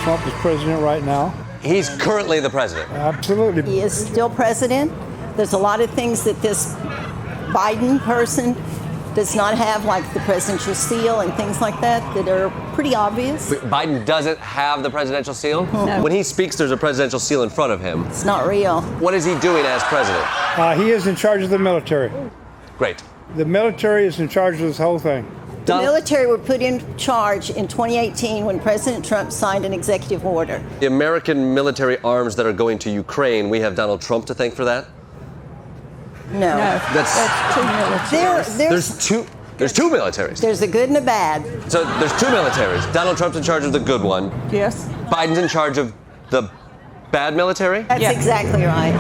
Trump is president right now. He's currently the president. Absolutely. He is still president. There's a lot of things that this Biden person does not have, like the presidential seal and things like that are pretty obvious. Biden doesn't have the presidential seal? No. When he speaks, there's a presidential seal in front of him. It's not real. What is he doing as president? He is in charge of the military. Great. The military is in charge of this whole thing. The military were put in charge in 2018 when President Trump signed an executive order. The American military arms that are going to Ukraine, we have Donald Trump to thank for that? No. That's two militaries. There's two militaries. There's a good and a bad. So there's two militaries. Donald Trump's in charge of the good one. Yes. Biden's in charge of the bad military? That's exactly right.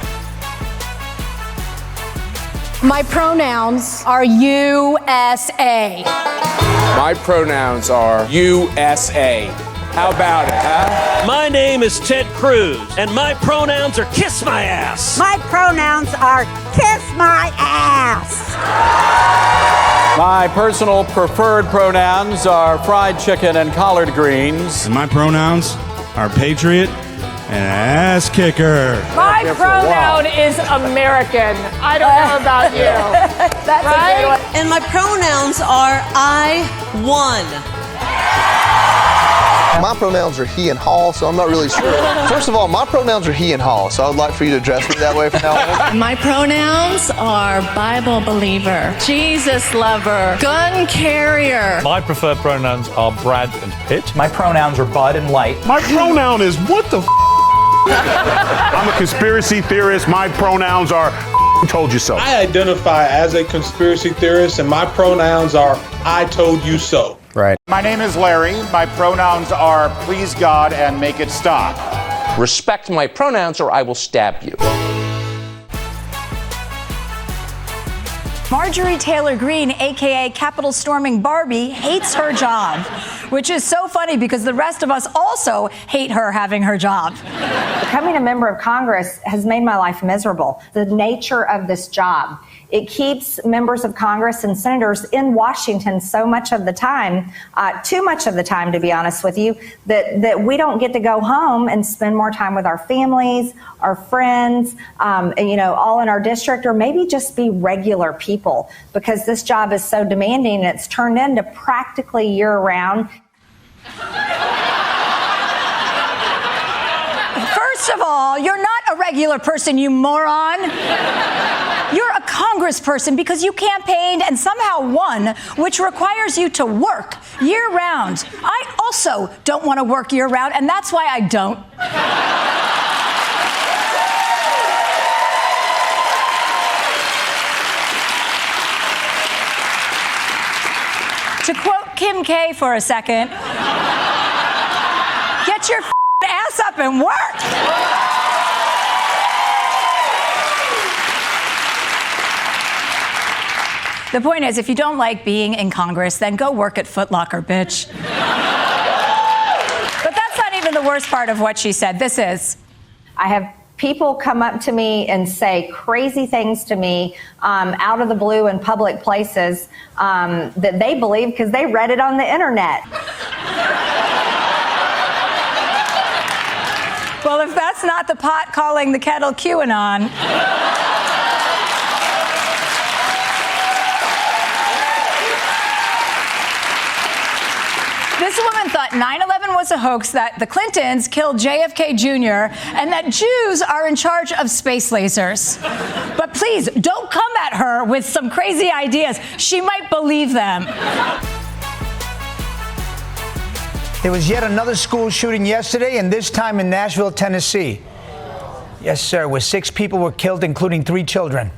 My pronouns are U.S.A. My pronouns are U.S.A. How about it, huh? My name is Ted Cruz, and my pronouns are kiss my ass. My pronouns are kiss my ass. My personal preferred pronouns are fried chicken and collard greens. And my pronouns are patriot and ass kicker. My pronoun is American. I don't know about you. That's right? A good one. And my pronouns are I won. My pronouns are he and hall, so I'm not really sure. First of all, my pronouns are he and hall, so I would like for you to address me that way from now on. My pronouns are Bible believer, Jesus lover, gun carrier. My preferred pronouns are Brad and Pitt. My pronouns are Bud and Light. My pronoun is what the I'm a conspiracy theorist. My pronouns are told you so. I identify as a conspiracy theorist, and my pronouns are I told you so. Right. My name is Larry. My pronouns are please God and make it stop. Respect my pronouns or I will stab you. Marjorie Taylor Greene, a.k.a. Capitol storming Barbie, hates her job, which is so funny because the rest of us also hate her having her job. Becoming a member of Congress has made my life miserable. The nature of this job. It keeps members of Congress and senators in Washington so much of the time, too much of the time, to be honest with you, that we don't get to go home and spend more time with our families, our friends, all in our district, or maybe just be regular people, because this job is so demanding and it's turned into practically year-round. First of all, you're not a regular person, you moron. You're a congressperson because you campaigned and somehow won, which requires you to work year-round. I also don't want to work year-round, and that's why I don't. To quote Kim K for a second, get your ass up and work. The point is, if you don't like being in Congress, then go work at Foot Locker, bitch. But that's not even the worst part of what she said. This is. I have people come up to me and say crazy things to me out of the blue in public places that they believe because they read it on the internet. Well, if that's not the pot calling the kettle QAnon. This woman thought 9/11 was a hoax, that the Clintons killed JFK Jr., and that Jews are in charge of space lasers. But please, don't come at her with some crazy ideas. She might believe them. There was yet another school shooting yesterday, and this time in Nashville, Tennessee. Yes, sir, where 6 people were killed, including 3 children.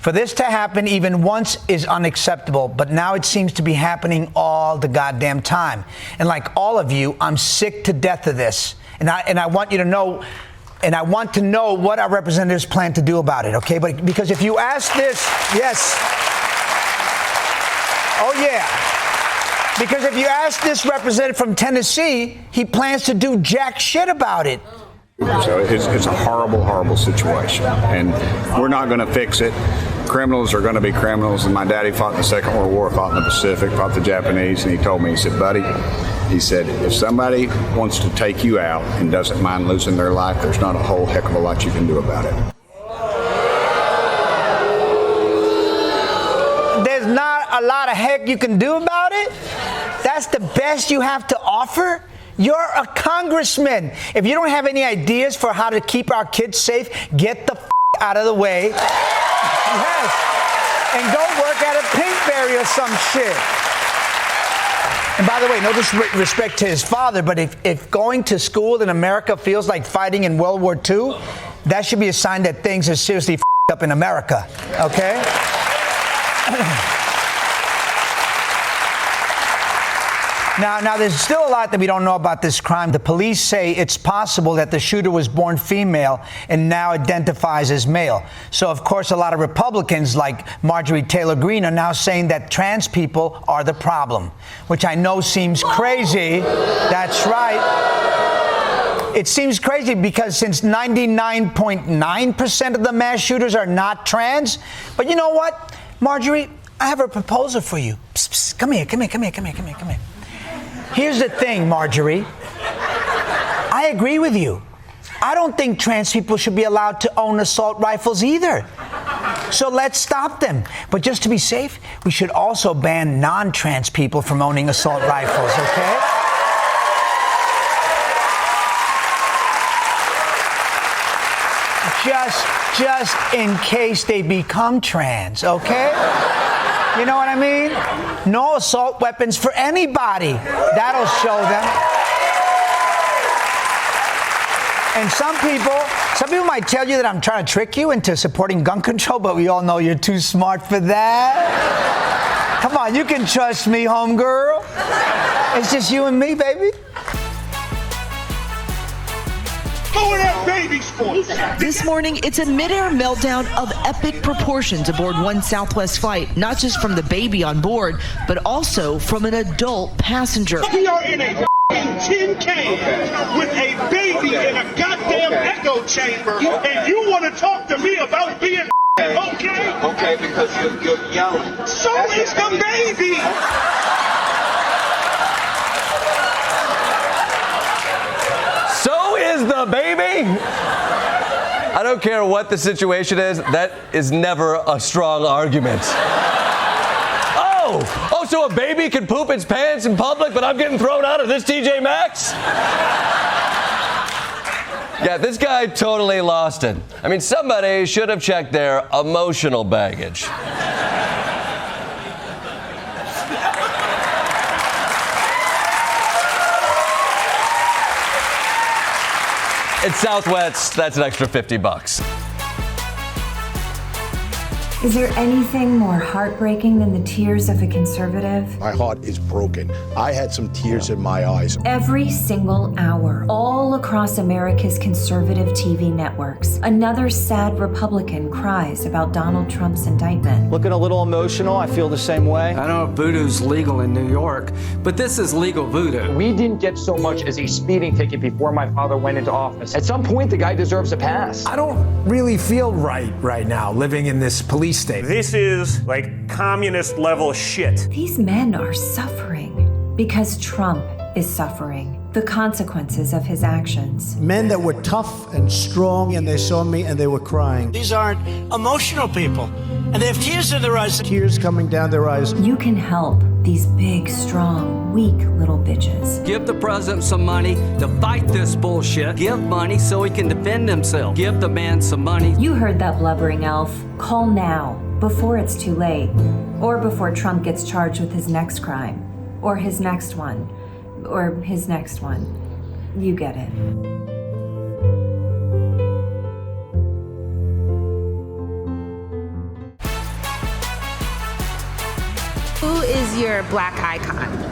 For this to happen even once is unacceptable, but now it seems to be happening all the goddamn time. And like all of you, I'm sick to death of this. And I want you to know, and I want to know what our representatives plan to do about it, okay? But because if you ask this, yes. Oh, yeah. Because if you ask this representative from Tennessee, he plans to do jack shit about it. So it's a horrible, horrible situation, and we're not going to fix it. criminals are going to be criminals, and my daddy fought in the Second World War, fought in the Pacific, fought the Japanese, and he told me, he said, buddy, he said, if somebody wants to take you out and doesn't mind losing their life, there's not a whole heck of a lot you can do about it. There's not a lot of heck you can do about it? That's the best you have to offer? You're a congressman. If you don't have any ideas for how to keep our kids safe, get the out of the way. Yes. And go work at a Pinkberry or some shit. And by the way, no disrespect to his father, but if going to school in America feels like fighting in World War II, that should be a sign that things are seriously up in America, okay? Now, there's still a lot that we don't know about this crime. The police say it's possible that the shooter was born female and now identifies as male. So, of course, a lot of Republicans like Marjorie Taylor Greene are now saying that trans people are the problem, which I know seems crazy. That's right. It seems crazy because since 99.9% of the mass shooters are not trans. But you know what, Marjorie? I have a proposal for you. Psst, psst, come here. Here's the thing, Marjorie. I agree with you. I don't think trans people should be allowed to own assault rifles either. So let's stop them. But just to be safe, we should also ban non-trans people from owning assault rifles, okay? Just in case they become trans, okay? You know what I mean? No assault weapons for anybody. That'll show them. And some people might tell you that I'm trying to trick you into supporting gun control, but we all know you're too smart for that. Come on, you can trust me, homegirl. It's just you and me, baby. This morning, it's a mid-air meltdown of epic proportions aboard one Southwest flight, not just from the baby on board, but also from an adult passenger. We are in a tin can with a baby in a goddamn echo chamber, and you want to talk to me about being okay? Okay, because you're yelling. So is the baby! So is the baby? I don't care what the situation is, that is never a strong argument. Oh, so a baby can poop its pants in public, but I'm getting thrown out of this TJ Maxx? Yeah, this guy totally lost it. I mean, somebody should have checked their emotional baggage. It's Southwest, that's an extra $50. Is there anything more heartbreaking than the tears of a conservative? My heart is broken. I had some tears in my eyes. Every single hour, all across America's conservative TV networks, another sad Republican cries about Donald Trump's indictment. Looking a little emotional, I feel the same way. I know voodoo's legal in New York, but this is legal voodoo. We didn't get so much as a speeding ticket before my father went into office. At some point, the guy deserves a pass. I don't really feel right now, living in this police state. This is like communist level shit. These men are suffering because Trump is suffering the consequences of his actions. Men that were tough and strong, and they saw me and they were crying. These aren't emotional people, and they have tears in their eyes. Tears coming down their eyes. You can help these big, strong, weak little bitches. Give the president some money to fight this bullshit. Give money so he can defend himself. Give the man some money. You heard that blubbering elf. Call now, before it's too late, or before Trump gets charged with his next crime, or his next one, or his next one. You get it. Who is your black icon?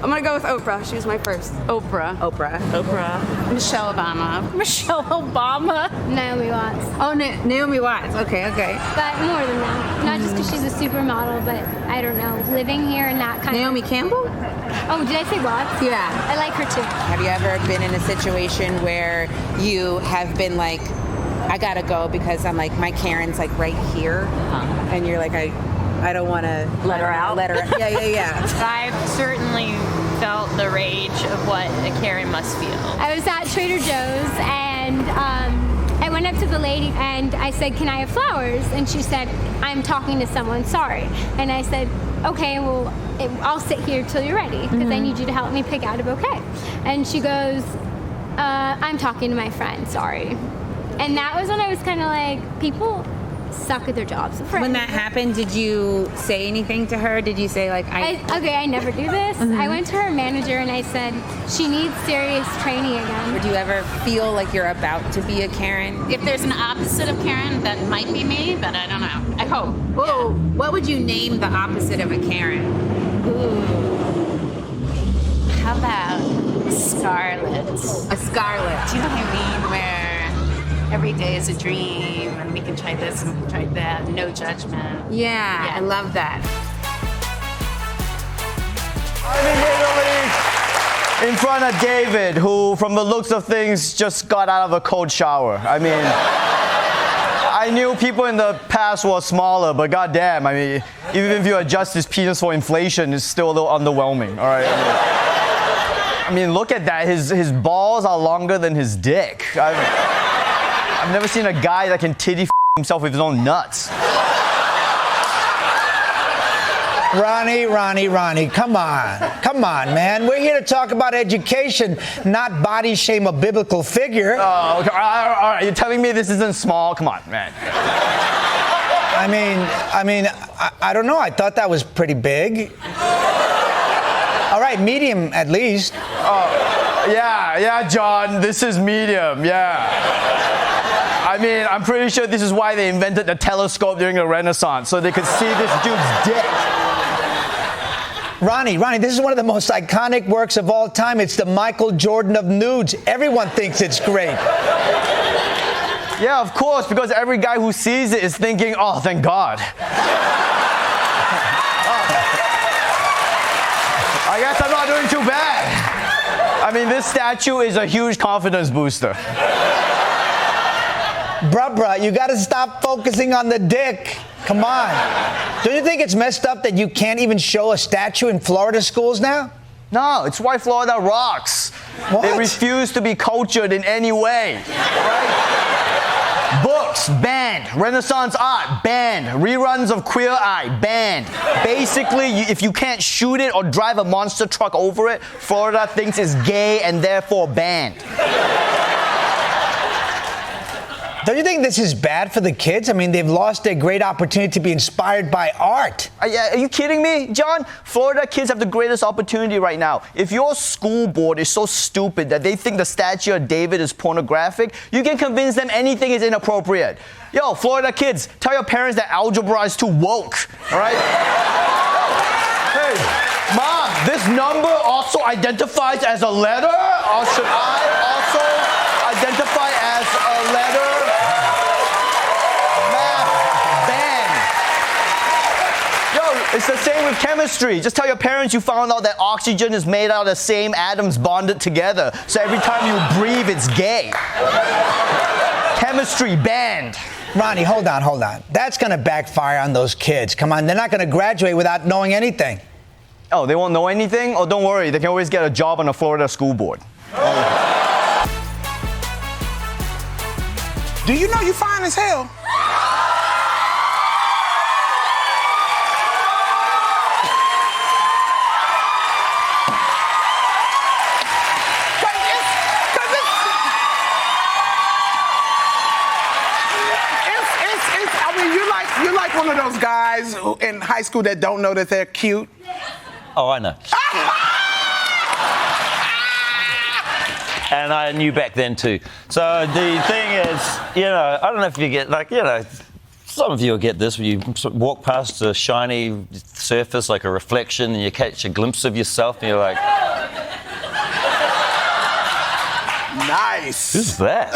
I'm gonna go with Oprah. She was my first. Oprah. Michelle Obama. Michelle Obama. Naomi Watts. Oh, Naomi Watts. Okay. But more than that. Not just because she's a supermodel, but I don't know, living here and that kind Naomi Campbell? Oh, did I say Watts? Yeah. I like her too. Have you ever been in a situation where you have been like I gotta go because I'm like, my Karen's like right here. And you're like, I don't want to let her out. Yeah. I've certainly felt the rage of what a Karen must feel. I was at Trader Joe's and I went up to the lady and I said, "Can I have flowers?" And she said, "I'm talking to someone, sorry." And I said, "Okay, well, I'll sit here till you're ready because I need you to help me pick out a bouquet." And she goes, "I'm talking to my friend, sorry." And that was when I was kind of like, people suck at their jobs. When that happened, did you say anything to her? Did you say like, I never do this. I went to her manager and I said, she needs serious training again. Or do you ever feel like you're about to be a Karen? If there's an opposite of Karen, that might be me, but I don't know. I hope. Whoa, what would you name the opposite of a Karen? Ooh. How about Scarlet? A Scarlet. Do you know what I mean? Where every day is a dream and we can try this and we can try that, no judgment. Yeah, I love that. I'm in Italy in front of David, who, from the looks of things, just got out of a cold shower. I mean, I knew people in the past were smaller, but goddamn, I mean, even if you adjust his penis for inflation, it's still a little underwhelming, all right? I mean, look at that. His balls are longer than his dick. I've never seen a guy that can titty himself with his own nuts. Ronnie, come on, man. We're here to talk about education, not body shame a biblical figure. Oh, okay. All right. You're telling me this isn't small? Come on, man. I don't know. I thought that was pretty big. All right, medium at least. Oh, yeah, John. This is medium, yeah. I mean, I'm pretty sure this is why they invented the telescope during the Renaissance, so they could see this dude's dick. Ronnie, this is one of the most iconic works of all time. It's the Michael Jordan of nudes. Everyone thinks it's great. Yeah, of course, because every guy who sees it is thinking, oh, thank God. I guess I'm not doing too bad. I mean, this statue is a huge confidence booster. Bruh, you gotta stop focusing on the dick. Come on. Don't you think it's messed up that you can't even show a statue in Florida schools now? No, it's why Florida rocks. What? They refuse to be cultured in any way. Right? Books, banned. Renaissance art, banned. Reruns of Queer Eye, banned. Basically, if you can't shoot it or drive a monster truck over it, Florida thinks it's gay and therefore banned. Don't you think this is bad for the kids? I mean, they've lost their great opportunity to be inspired by art. Are you kidding me, John? Florida kids have the greatest opportunity right now. If your school board is so stupid that they think the statue of David is pornographic, you can convince them anything is inappropriate. Yo, Florida kids, tell your parents that algebra is too woke, all right? Hey, Mom, this number also identifies as a letter? Or should I also identify as a letter? It's the same with chemistry. Just tell your parents you found out that oxygen is made out of the same atoms bonded together. So every time you breathe, it's gay. Chemistry banned. Ronnie, hold on. That's going to backfire on those kids. Come on, they're not going to graduate without knowing anything. Oh, they won't know anything? Oh, don't worry. They can always get a job on a Florida school board. Do you know you fine as hell? You're like one of those guys in high school that don't know that they're cute. Oh, I know. And I knew back then too. So the thing is, I don't know if you get some of you will get this when you walk past a shiny surface like a reflection and you catch a glimpse of yourself and you're like, nice. Who's that?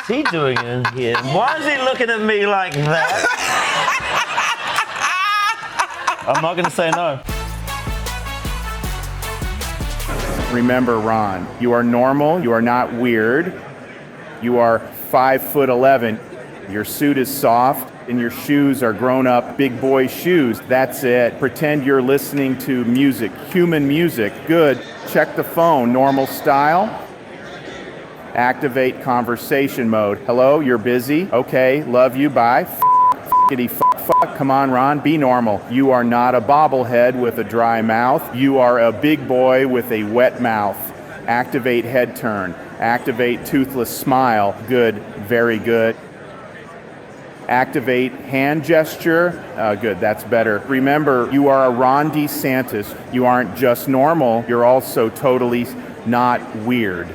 What's he doing in here? Why is he looking at me like that? I'm not going to say no. Remember, Ron, you are normal, you are not weird. You are 5'11". Your suit is soft and your shoes are grown-up big boy shoes. That's it. Pretend you're listening to music, human music. Good. Check the phone, normal style. Activate conversation mode. Hello, you're busy? Okay, love you, bye. F***ity fuck. Come on, Ron, be normal. You are not a bobblehead with a dry mouth. You are a big boy with a wet mouth. Activate head turn. Activate toothless smile. Good, very good. Activate hand gesture. Good, that's better. Remember, you are a Ron DeSantis. You aren't just normal, you're also totally not weird.